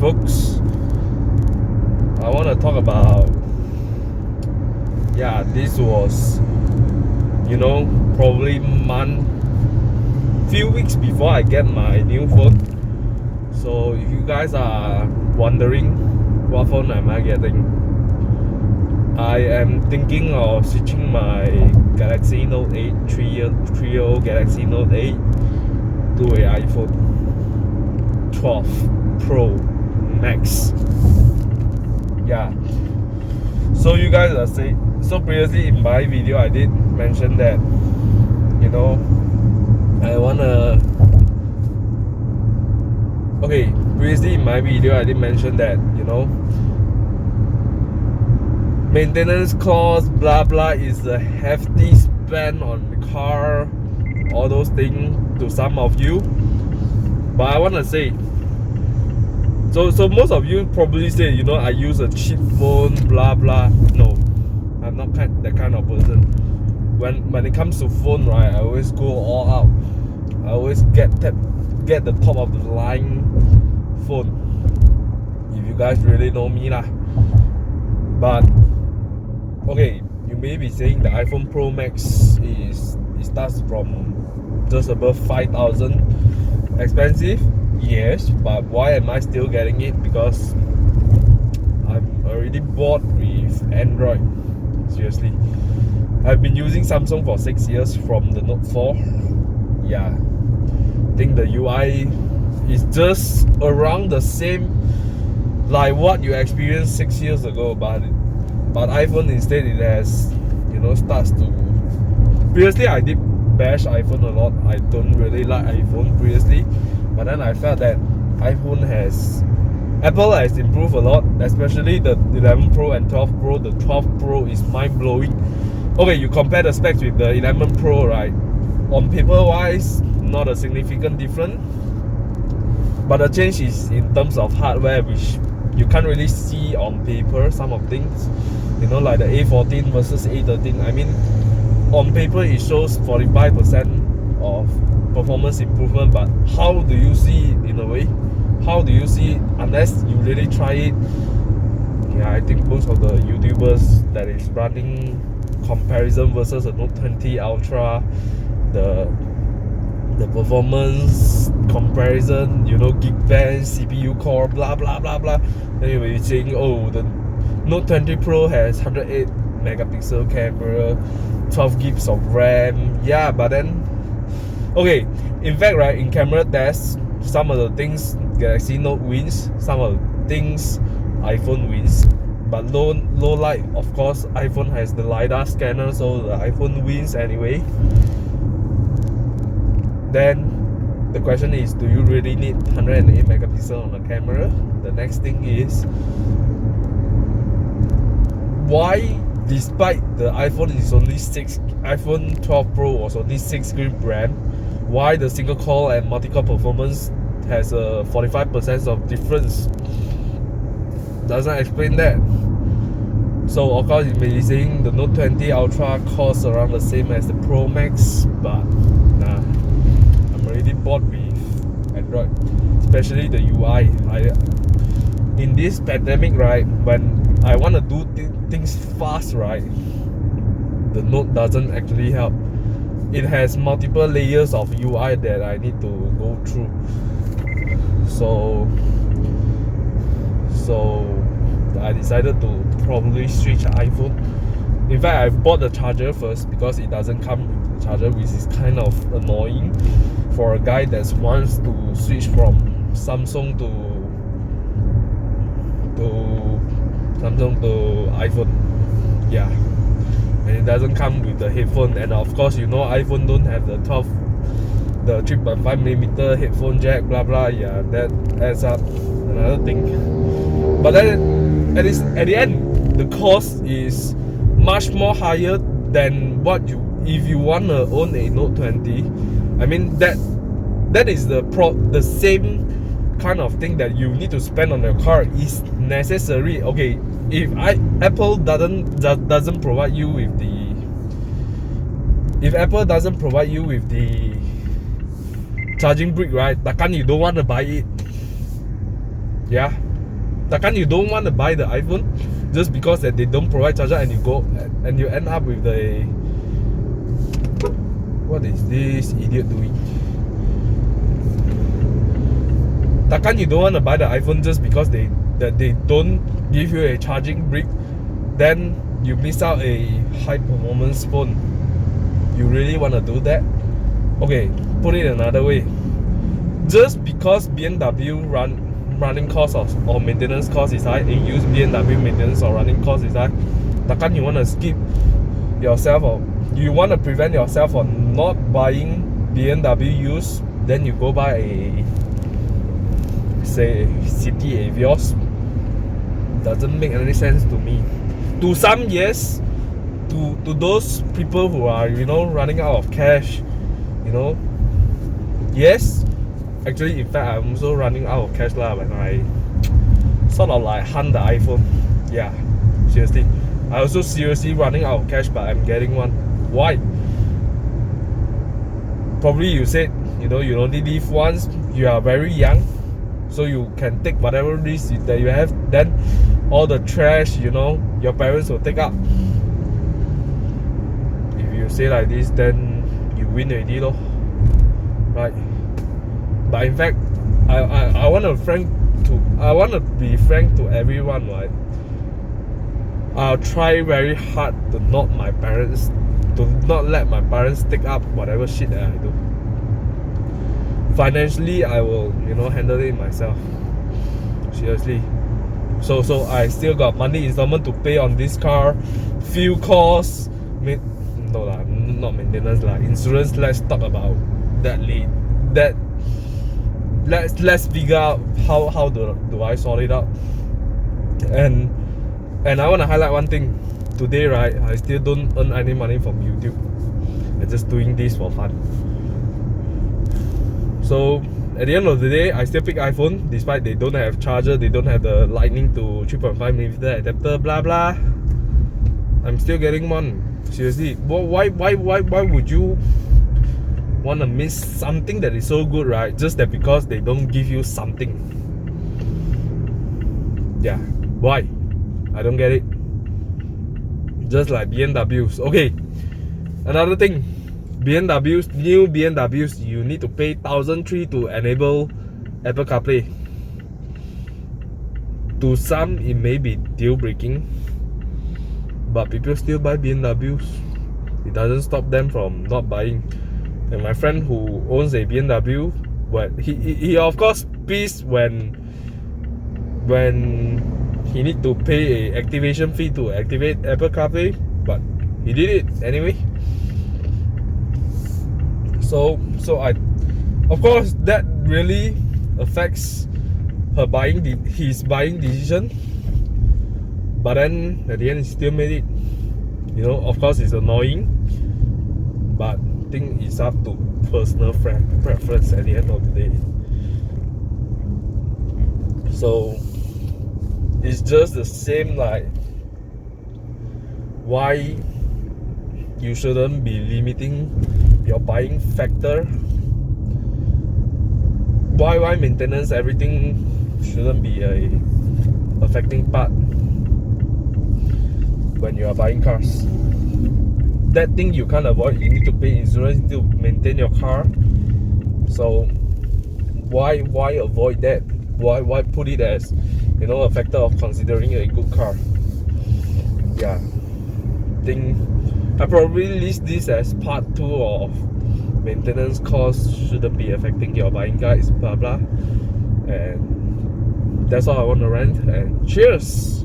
folks. I want to talk about, this was, probably few weeks before I get my new phone. So if you guys are wondering what phone am I getting, I am thinking of switching my Galaxy Note 8, 3-year-old Galaxy Note 8 to an iPhone 12 Pro Max. So you guys are saying, so previously in my video I did mention that, previously in my video I did mention that, maintenance cost, blah blah, is a hefty spend on the car, all those things to some of you. But I want to say, so most of you probably say, I use a cheap phone, blah blah. No, I'm not that kind of person. When it comes to phone, right, I always go all out. I always get the top of the line phone. If you guys really know me lah. But okay, you may be saying the iPhone Pro Max it starts from just above 5,000. Expensive, yes, but why am I still getting it? Because I'm already bored with Android. Seriously, I've been using Samsung for 6 years from the Note 4. I think the UI is just around the same like what you experienced 6 years ago, but iPhone instead it has starts to. Previously I did bash iPhone a lot. I don't really like iPhone previously, but then I felt that Apple has improved a lot, especially the 11 Pro and 12 Pro. The 12 Pro is mind-blowing. Okay, you compare the specs with the 11 Pro, right? On paper wise, not a significant difference, but the change is in terms of hardware, which you can't really see on paper. Some of things, like the A14 versus A13. I mean, on paper it shows 45% of performance improvement, but how do you see it in a way? How do you see it unless you really try it? I think most of the YouTubers that is running comparison versus a Note 20 Ultra, the performance comparison, Geekbench, CPU core, blah blah blah blah. Then you'll be saying, oh, the Note 20 Pro has 108 megapixel camera, 12 gigs of RAM. But then, okay, in fact, right, in camera tests, some of the things Galaxy Note wins, some of the things iPhone wins. But low light, of course, iPhone has the LiDAR scanner, so the iPhone wins anyway. Then the question is, do you really need 108 megapixel on the camera? The next thing is, why, despite the iPhone 12 Pro was only 6 GB RAM, why the single core and multi-core performance has a 45% of difference? Doesn't explain that. So of course you may be saying the Note 20 Ultra costs around the same as the Pro Max, but nah, I'm already bored with Android, especially the UI. In this pandemic, right, when I want to do things fast, right, the Note doesn't actually help. It has multiple layers of UI that I need to go through. So I decided to probably switch iPhone. In fact, I bought the charger first because it doesn't come with the charger, which is kind of annoying for a guy that wants to switch from Samsung to iPhone. And it doesn't come with the headphone, and of course iPhone don't have the 3.5mm headphone jack, blah blah. That adds up another thing. But then at the end, the cost is much more higher than what if you want to own a Note 20. I mean, that is the same kind of thing that you need to spend on your car is necessary. Okay, if Apple doesn't provide you with the charging brick, right, takkan you don't want to buy it. Takkan you don't want to buy the iPhone just because that they don't provide charger, and you go and you end up with the, what is this idiot doing? Takkan you don't want to buy the iPhone just because they don't give you a charging brick, then you miss out a high performance phone. You really want to do that? Okay, put it another way. Just because BMW running cost or maintenance cost is high, and use BMW maintenance or running cost is high, takkan you want to skip yourself, or you want to prevent yourself from not buying BMW used, then you go buy a, say, City Avios. Doesn't make any sense to me. To some, yes. To those people who are, you know, running out of cash, you know, yes. Actually, in fact, I'm also running out of cash lah when I sort of like hunt the iPhone. Yeah, seriously. I also seriously running out of cash, but I'm getting one. Why? Probably you said, you know, you only live once. You are very young, so you can take whatever risk that you have. Then all the trash, you know, your parents will take up. If you say like this, then you win already lor, right? But in fact, I want to be frank to everyone, right? I'll try very hard to not let my parents take up whatever shit that I do. Financially, I will, you know, handle it myself. Seriously. So I still got money installment to pay on this car, fuel costs, no lah, not maintenance lah, insurance. Let's talk about that later. Let's figure out how do I sort it out. And I want to highlight one thing. Today, right, I still don't earn any money from YouTube. I'm just doing this for fun. So at the end of the day, I still pick iPhone, despite they don't have charger, they don't have the lightning to 3.5mm adapter, blah blah. I'm still getting one. Seriously, why would you want to miss something that is so good, right? Just that because they don't give you something. Yeah, why? I don't get it. Just like BMWs. Okay, another thing, new BMWs, you need to pay 1,300 to enable Apple CarPlay. To some, it may be deal breaking, but people still buy BMWs. It doesn't stop them from not buying. And my friend who owns a BMW, well, he of course pissed when he need to pay a activation fee to activate Apple CarPlay, but he did it anyway. So I, of course, that really affects his buying decision. But then at the end, he still made it. You know, of course, it's annoying, but I think it's up to personal preference at the end of the day. So it's just the same, like, why you shouldn't be limiting your buying factor. Why maintenance, everything shouldn't be a affecting part when you are buying cars. That thing you can't avoid. You need to pay insurance to maintain your car. So why avoid that? Why put it as, you know, a factor of considering a good car? Yeah, I probably list this as part 2 of maintenance costs shouldn't be affecting your buying guides, blah blah. And that's all I want to rant. And cheers.